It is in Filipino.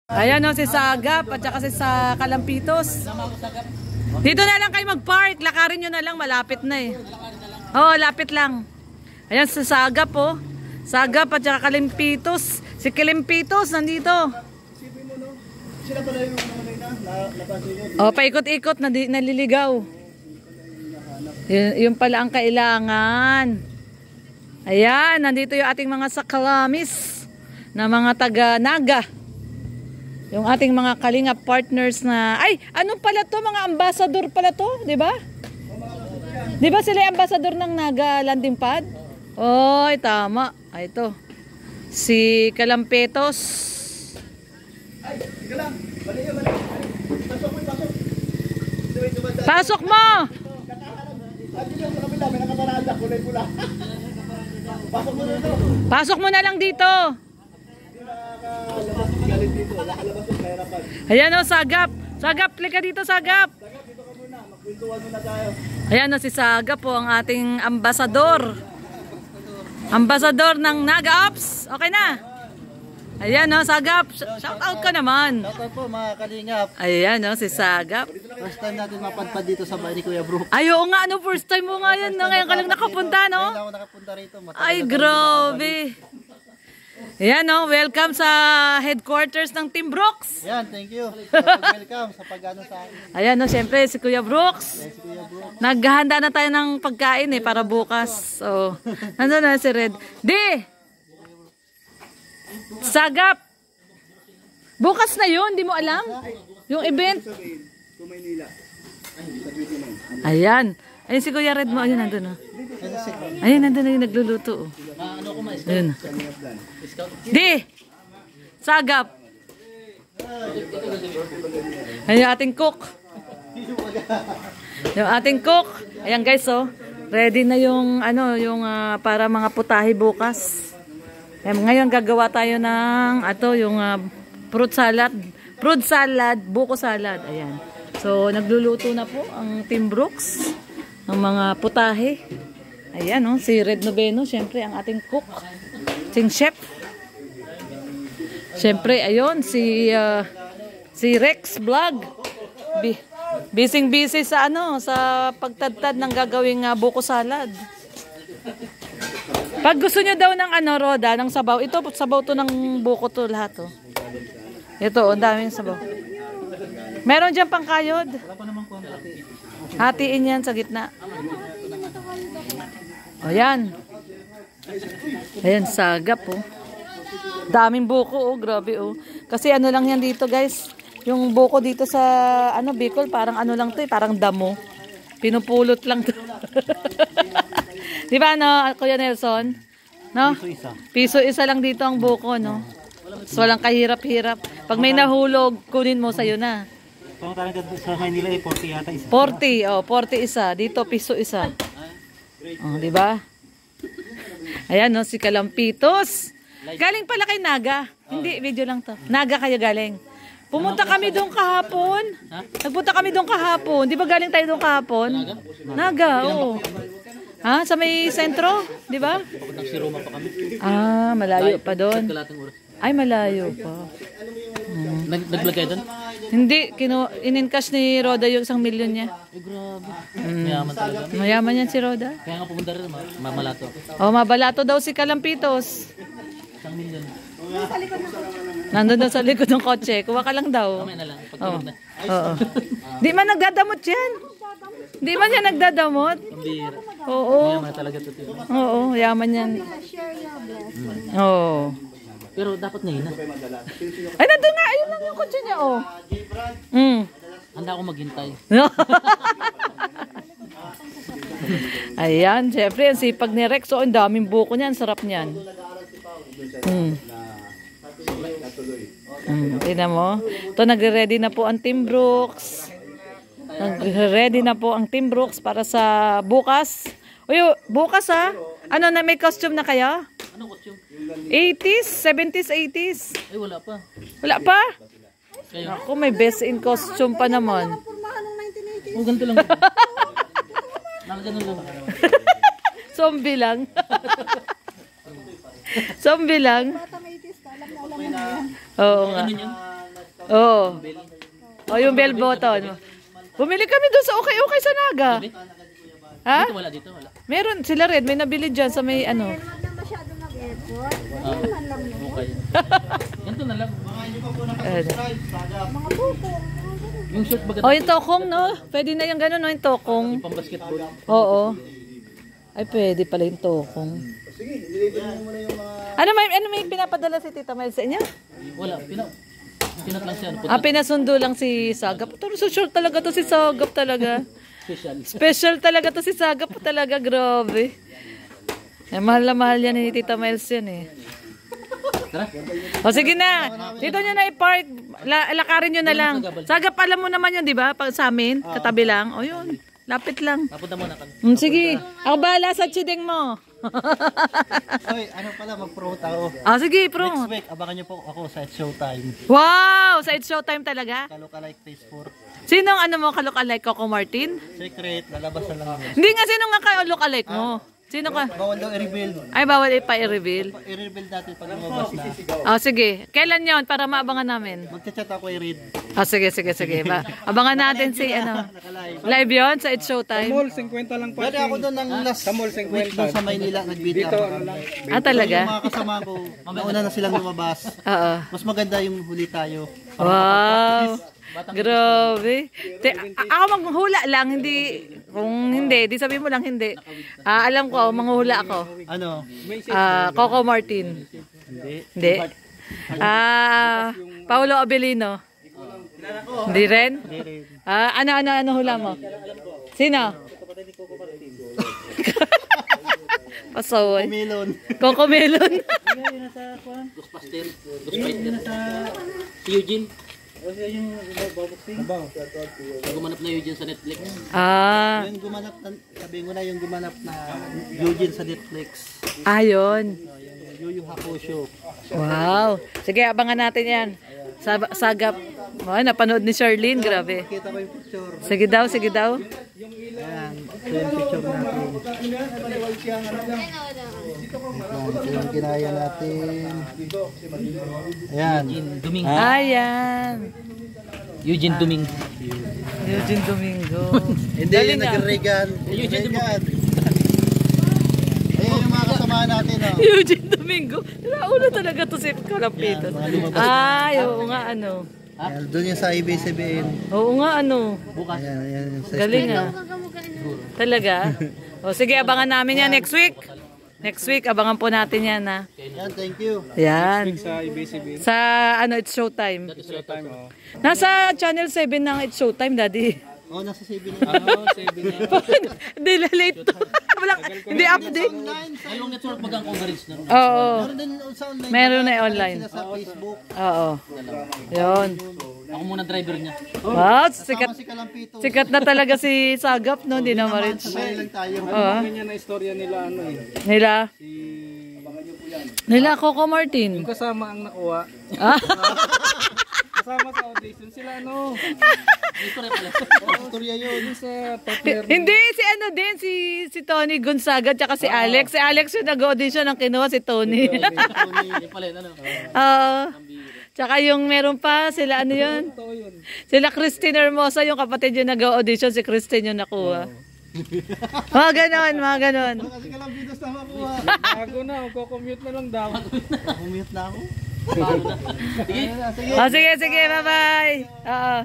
Ayan o, si Sagap at saka si sa Kalampitos. Dito na lang kayo mag-park. Lakarin nyo na lang, malapit na eh. Oo, lapit lang. Ayan si Sagap o. Sagap at saka Kalampitos. Si Kalampitos nandito. Sila pala yung napansin O, paikot-ikot, naliligaw. Yun pala ang kailangan. Ayan, nandito yung ating mga sakalamis na mga taga-naga. Yung ating mga kalinga partners na, ay, ano pala to? Mga ambassador pala to, di ba? Di ba sila yung ambassador ng Naga landing pad? Oy, tama. Ay, ito. Si Kalampetos. Ay, ika lang. Balik. Pasok mo, pasok. Pasok mo! At yun sa kabila, may nakaparada, kulay pula. Pasok mo dito. Pasok mo na lang dito. Galit dito, nakalabas yung kahirapan. Ayan o, Sagap. Sagap, lika dito, Sagap. Sagap, dito ka muna. Magkwentuhan muna tayo. Ayan o, si Sagap po, ang ating ambasador. Ambasador ng Naga Ops. Okay na. Ayan o, Sagap. Shout out ka naman. Shout out po mga kalingap. Ayan o, si Sagap. First time natin mapadpad dito sa bahay ni Kuya Brook. Ay, oo nga, ano, first time mo nga yan. Ngayon ka lang nakapunta, no? Ngayon ako nakapunta rito. Ay, grabe. Ayan o, welcome sa headquarters ng Team Brooks. Yan, thank you. Welcome sa pag-ano sa akin. Ayan o, siyempre, si Kuya Brooks. Yes, Kuya Brook. Naghahanda na tayo ng pagkain eh, para bukas. So, nandun na si Red. Di! Sagap! Bukas na yun, di mo alam? Yung event. Ayan. Ayun si Kuya Red mo. Ayun, nandun o. Ayun, nandun na yung nagluluto o. Ayun. Di! Sagap! Ayun yung ating cook. Yung ating cook. Ayan guys oh. Ready na yung ano, yung para mga putahe bukas. Ngayon gagawa tayo ng yung fruit salad. Fruit salad, buko salad. Ayan. So nagluluto na po ang Team Brooks ng mga putahe. Ayan oh, si Red Noveno, syempre ang ating cook. Sing chef. Syempre ayun si Rex Vlog. Busy sa sa pagtadtad ng gagawing buko salad. Pag gusto nyo daw ng Roda, ng sabaw, ito sabaw to ng buko to lahat to. Ito, ang daming sabaw. Meron dyan pang kayod. Hatiin yan sa gitna. O yan. Ayan, Sagap oh. Daming buko oh, grabe oh. Kasi ano lang yan dito guys. Yung buko dito sa Bicol, parang lang to eh, parang damo. Pinupulot lang to. Di ba Kuya Nelson? No? Piso isa lang dito ang buko, no? So walang kahirap-hirap. Pag may nahulog, kunin mo sa'yo na. Sa Manila 40 yata isa. 40, oh, 40 isa. Dito piso isa. Oh, di ba? Ayan no, si Kalampitos. Galing pala kay Naga. Hindi, video lang to. Naga kayo galing. Pumunta kami doon kahapon. Nagpunta kami doon kahapon. Di ba galing tayo doon kahapon? Naga, oo. Ha? Sa may sentro? Di ba? Nagsiroma pa kami. Ah, malayo pa doon. Ay, malayo pa. Nag-vlog kayo doon? Hindi, in-encash ni Roda yung 1 million niya. Ay, grabe. Mayaman talaga. Mayaman yan si Roda. Kaya nga pumunta rin, mamalato. Oh, mabalato daw si Kalampitos. 1 million. Nandun daw sa likod ng kotse. Kuha ka lang daw. Kamay na lang. Oo. Oo. Di man nagdadamot yan. Di man yan nagdadamot. Pambira. Oo. Mayaman talaga ito. Oo, yaman yan. Oo. Pero dapat ngayon na. Ay, nandun nga. Ayun lang yung kotse niya, oh. Handa ako maghintay. Ayan, syempre, ang sipag ni Rex. Oh, ang daming buko niyan. Sarap niyan. Tingnan mo. Ito, nagre-ready na po ang Team Brooks. Nagre-ready na po ang Team Brooks para sa bukas. Uy, bukas ha? Ano na, may costume na kayo? Anong costume? 80s? 70s, 80s? Ay, wala pa. Wala pa? Kayo? Ako, may best in costume pa naman. Oh, ganito lang. Nakaganon lang. Zombie lang. Zombie lang. Oo nga. Oo. Oh, yung bell button. Bumili kami doon sa Okay sa Naga. Ha? Dito wala, dito wala. Meron sila red, may nabili dyan sa may ano. Huwag na masyado mag-effort. Ganyan man lang mo. Okay. Ganito na lang. Mga buko. Yung short baga Oh, yung tokong, no? Pwede na yung gano'n, no? Yung tokong. pang basketball. Oo. Ay, pwede pala yung tokong. Sige, deliver mo muna yung mga... Ano may pinapadala si Tita Mel sa inyo? Wala, pinat lang siya. Ah, pinasundo lang si Sagap. Pero so short talaga to si Sagap talaga. Special. Special talaga to si Sagap talaga. Grabe. Eh, mahal na mahal yan ni Tita Miles yan eh. Tara. O sige na. Dito nyo na i-park. Lakarin nyo na lang. Sagap, alam mo naman yun, di ba? Pag sa amin, katabi lang. O yun. Lapit lang. Napunta mo na kan. Sige. Ako bahala sa chideng mo. Oy, ano pala, mag-promote ako. Sige, pro. Next week, abangan niyo po ako sa Showtime. Wow! Sa It's Showtime talaga? Kalokalike Phase 4. Sinong ano mo ka-look-alike Coco Martin? Secret, lalabas na lang yun. Hindi nga, sino nga ka-look-alike mo? Sino ka? Bawal daw i-reveal. Ay, bawal i-reveal. I-reveal natin pag lumabas na. Sige. Kailan yon para maabangan namin? Magchat-chat ako i-read. Sige. Abangan natin si ano. Live yon sa It's Showtime. Mall 50 lang Pwede ako doon ng last Mall week doon sa Maynila, nag-video Dito, ako. ano lang. Talaga? Yung mga kasama ko, nauna na silang lumabas. Oo. Mas maganda yung huli tayo. Wow. Grabe. Ako manghula lang, hindi. Kung hindi, di sabihin mo lang hindi. Alam ko, manghula ako. Ano? Coco Martin. Hindi. Paolo Abelino. Hindi rin? Ano hula mo? Sino? Pasaway. Melon. Coco Melon. Ghostbuster. Si Eugene. Gumanap na Eugene sa Netflix. Yung gumanap na, sabi ko na yung gumanap na Eugene sa Netflix. Yun. Yu Yu Hakusho. Wow. Sige, abangan natin yan. Sagap. Napanood ni Charlene. Grabe. Kita ko yung picture. Sige daw. Ayan. Ito yung picture natin. Ito yung kinaya natin. Ayan. Domingo. Ayan. Eugene Domingo. Eugene Domingo. Hindi yung nag-Regan. Eugene Regan. Ayan yung mga kasama natin. Eugene Domingo. Naulo talaga to si Kalampitos. Oo nga ano. Ayan, doon yung sa ABS-CBN. Oo nga ano. Ayan yung sa Galing ah. Talaga? Sige, abangan namin yan next week. Next week, abangan po natin yan ha. Ayan, thank you. Yan. Sa IBCB. Sa It's Showtime. Showtime, oh. Nasa Channel 7 ng It's Showtime, Daddy. Oh, nasa 7 na. Ano, 7 na. Hindi, late. Hindi update. Yung network bagang coverage na. Oo. Meron din sa online. Meron na online. Sila sa Facebook. Oo. Yun. Ako muna driver niya. Wow, Kasama si Kalampito. sikat na talaga si Sagap, no? Hindi na ma-reach. Sabay lang tayo. Oo. Ganyan na istorya nila, ano eh. Nila? Si... Nila, Coco Martin. Yung kasama ang nakuha. Kasama sa audition sila, ano. Istorya yun. Yung sa partner. Hindi, si ano din, si Tony Gonzaga, tsaka si Alex. Si Alex yung nag-audition, ang kinuha si Tony. Yung pala, ano? Oo. Tsaka yung meron pa, sila ano yun? Totoo yun. Sila Christine Hermosa, yung kapatid yung nag-audition, si Christine yung nakuha. Mga ganon. Kasi Kalampito na makuha. Bago na, magko-commute na lang daw. Umute na ako. Sige. Sige. Sige, bye-bye. Oo.